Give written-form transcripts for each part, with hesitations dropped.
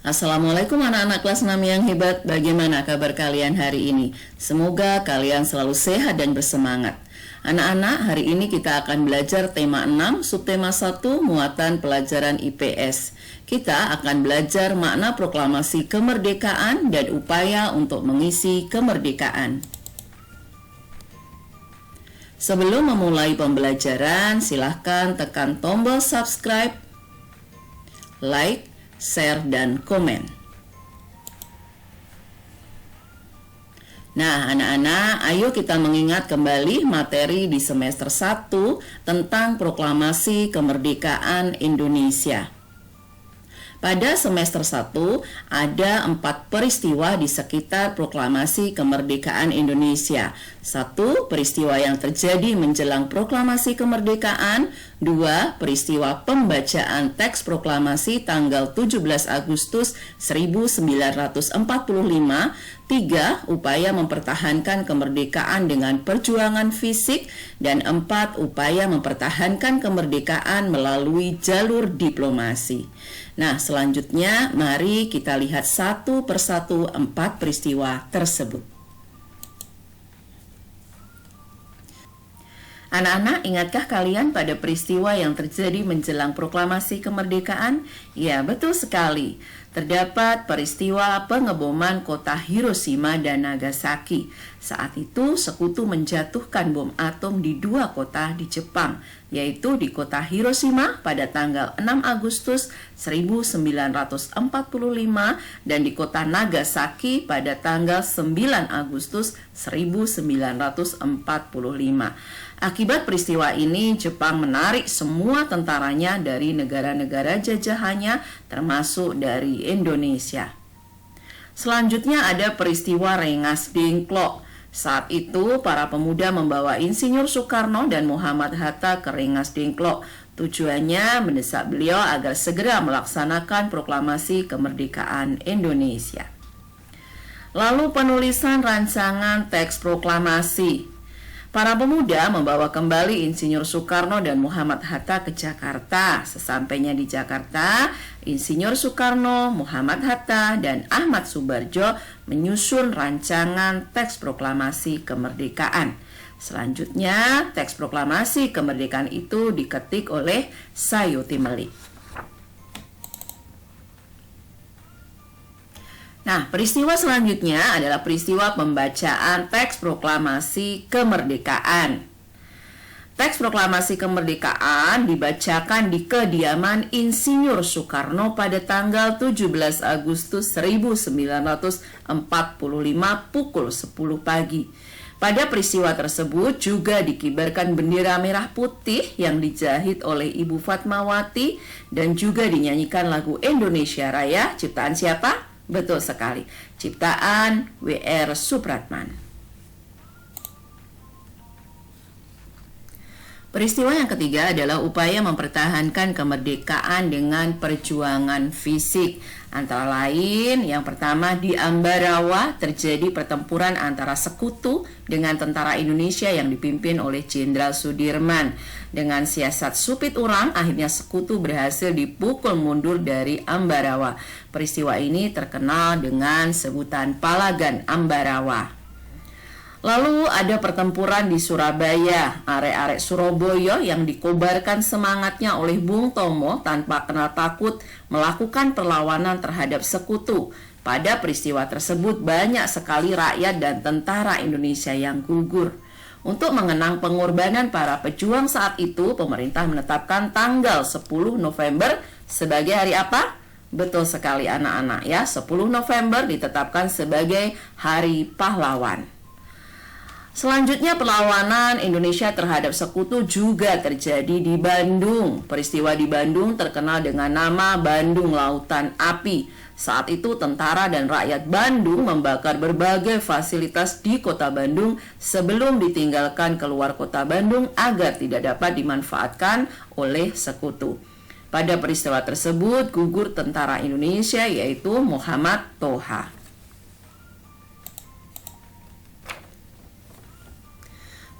Assalamualaikum anak-anak kelas 6 yang hebat. Bagaimana kabar kalian hari ini? Semoga kalian selalu sehat dan bersemangat. Anak-anak, hari ini kita akan belajar tema 6, subtema 1, muatan pelajaran IPS. Kita akan belajar makna proklamasi kemerdekaan dan upaya untuk mengisi kemerdekaan. Sebelum memulai pembelajaran, silahkan tekan tombol subscribe, like, share, dan komen. Nah, anak-anak, ayo kita mengingat kembali materi di semester 1 tentang proklamasi kemerdekaan Indonesia. Pada semester 1 ada 4 peristiwa di sekitar proklamasi kemerdekaan Indonesia. 1. Peristiwa yang terjadi menjelang proklamasi kemerdekaan. 2. Peristiwa pembacaan teks proklamasi tanggal 17 Agustus 1945. 3. Upaya mempertahankan kemerdekaan dengan perjuangan fisik. Dan 4. Upaya mempertahankan kemerdekaan melalui jalur diplomasi. Nah, selanjutnya mari kita lihat satu persatu 4 peristiwa tersebut. Anak-anak, ingatkah kalian pada peristiwa yang terjadi menjelang proklamasi kemerdekaan? Ya, betul sekali. Terdapat peristiwa pengeboman kota Hiroshima dan Nagasaki. Saat itu, Sekutu menjatuhkan bom atom di 2 kota di Jepang, yaitu di kota Hiroshima pada tanggal 6 Agustus 1945 dan di kota Nagasaki pada tanggal 9 Agustus 1945. Akibat peristiwa ini, Jepang menarik semua tentaranya dari negara-negara jajahannya, termasuk dari Indonesia. Selanjutnya ada peristiwa Rengas Dengklok. Saat itu, para pemuda membawa Insinyur Soekarno dan Muhammad Hatta ke Rengas Dengklok. Tujuannya mendesak beliau agar segera melaksanakan proklamasi kemerdekaan Indonesia. Lalu penulisan rancangan teks proklamasi. Para pemuda membawa kembali Insinyur Soekarno dan Muhammad Hatta ke Jakarta. Sesampainya di Jakarta, Insinyur Soekarno, Muhammad Hatta, dan Ahmad Subarjo menyusun rancangan teks proklamasi kemerdekaan. Selanjutnya, teks proklamasi kemerdekaan itu diketik oleh Sayuti Melik. Nah, peristiwa selanjutnya adalah peristiwa pembacaan teks proklamasi kemerdekaan. Teks proklamasi kemerdekaan dibacakan di kediaman Insinyur Soekarno pada tanggal 17 Agustus 1945 pukul 10 pagi. Pada peristiwa tersebut juga dikibarkan bendera merah putih yang dijahit oleh Ibu Fatmawati dan juga dinyanyikan lagu Indonesia Raya ciptaan siapa? Betul sekali, ciptaan W.R. Supratman. Peristiwa yang ketiga adalah upaya mempertahankan kemerdekaan dengan perjuangan fisik. Antara lain, yang pertama di Ambarawa terjadi pertempuran antara Sekutu dengan tentara Indonesia yang dipimpin oleh Jenderal Sudirman. Dengan siasat supit urang, akhirnya Sekutu berhasil dipukul mundur dari Ambarawa. Peristiwa ini terkenal dengan sebutan Palagan Ambarawa. Lalu ada pertempuran di Surabaya, arek-arek Surabaya yang dikobarkan semangatnya oleh Bung Tomo tanpa kenal takut melakukan perlawanan terhadap Sekutu. Pada peristiwa tersebut banyak sekali rakyat dan tentara Indonesia yang gugur. Untuk mengenang pengorbanan para pejuang saat itu, pemerintah menetapkan tanggal 10 November sebagai hari apa? Betul sekali anak-anak ya, 10 November ditetapkan sebagai Hari Pahlawan. Selanjutnya perlawanan Indonesia terhadap Sekutu juga terjadi di Bandung. Peristiwa di Bandung terkenal dengan nama Bandung Lautan Api. Saat itu tentara dan rakyat Bandung membakar berbagai fasilitas di kota Bandung sebelum ditinggalkan keluar kota Bandung agar tidak dapat dimanfaatkan oleh Sekutu. Pada peristiwa tersebut gugur tentara Indonesia yaitu Muhammad Toha.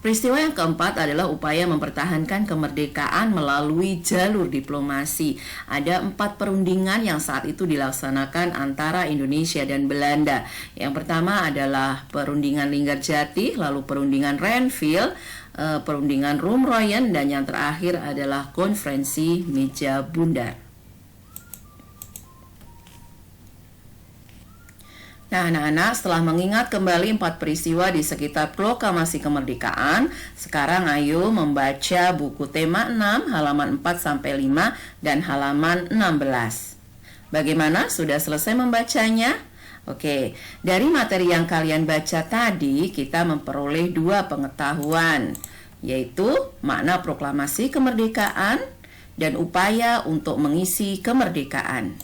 Peristiwa yang keempat adalah upaya mempertahankan kemerdekaan melalui jalur diplomasi. Ada 4 perundingan yang saat itu dilaksanakan antara Indonesia dan Belanda. Yang pertama adalah perundingan Linggarjati, lalu perundingan Renville, perundingan Roemt-Royen, dan yang terakhir adalah konferensi Meja Bundar. Nah, anak-anak, setelah mengingat kembali 4 peristiwa di sekitar proklamasi kemerdekaan, sekarang ayo membaca buku tema 6 halaman 4-5 dan halaman 16. Bagaimana? Sudah selesai membacanya? Oke, dari materi yang kalian baca tadi, kita memperoleh 2 pengetahuan, yaitu makna proklamasi kemerdekaan dan upaya untuk mengisi kemerdekaan.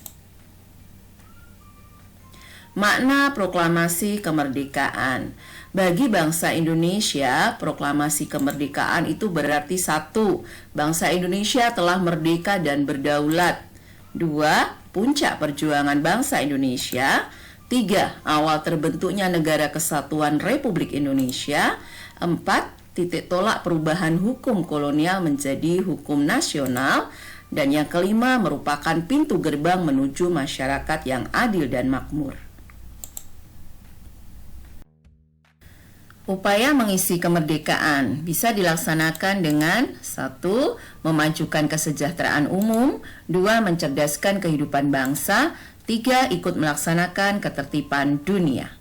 Makna proklamasi kemerdekaan. Bagi bangsa Indonesia, proklamasi kemerdekaan itu berarti 1. Bangsa Indonesia telah merdeka dan berdaulat. 2. Puncak perjuangan bangsa Indonesia. 3. Awal terbentuknya Negara Kesatuan Republik Indonesia. 4. Titik tolak perubahan hukum kolonial menjadi hukum nasional. Dan yang kelima merupakan pintu gerbang menuju masyarakat yang adil dan makmur. Upaya mengisi kemerdekaan bisa dilaksanakan dengan 1. Memajukan kesejahteraan umum. 2. Mencerdaskan kehidupan bangsa. 3. Ikut melaksanakan ketertiban dunia.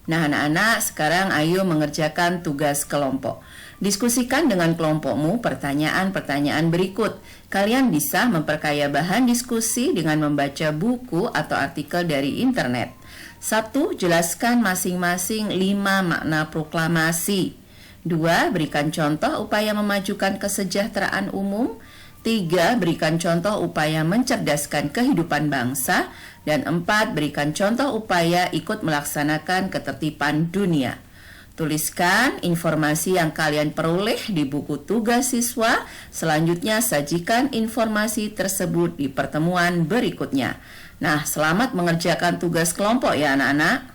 Nah, anak-anak, sekarang ayo mengerjakan tugas kelompok. Diskusikan dengan kelompokmu pertanyaan-pertanyaan berikut. Kalian bisa memperkaya bahan diskusi dengan membaca buku atau artikel dari internet. 1. Jelaskan masing-masing 5 makna proklamasi. 2. Berikan contoh upaya memajukan kesejahteraan umum. 3. Berikan contoh upaya mencerdaskan kehidupan bangsa. Dan 4. Berikan contoh upaya ikut melaksanakan ketertiban dunia. Tuliskan informasi yang kalian peroleh di buku tugas siswa. Selanjutnya sajikan informasi tersebut di pertemuan berikutnya. Nah, selamat mengerjakan tugas kelompok ya anak-anak.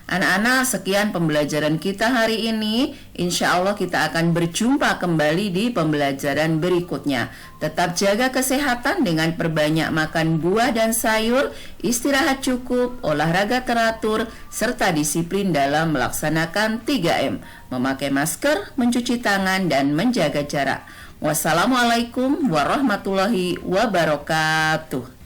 Anak-anak, sekian pembelajaran kita hari ini. Insya Allah kita akan berjumpa kembali di pembelajaran berikutnya. Tetap jaga kesehatan dengan perbanyak makan buah dan sayur, istirahat cukup, olahraga teratur, serta disiplin dalam melaksanakan 3M. Memakai masker, mencuci tangan, dan menjaga jarak. Wassalamualaikum warahmatullahi wabarakatuh.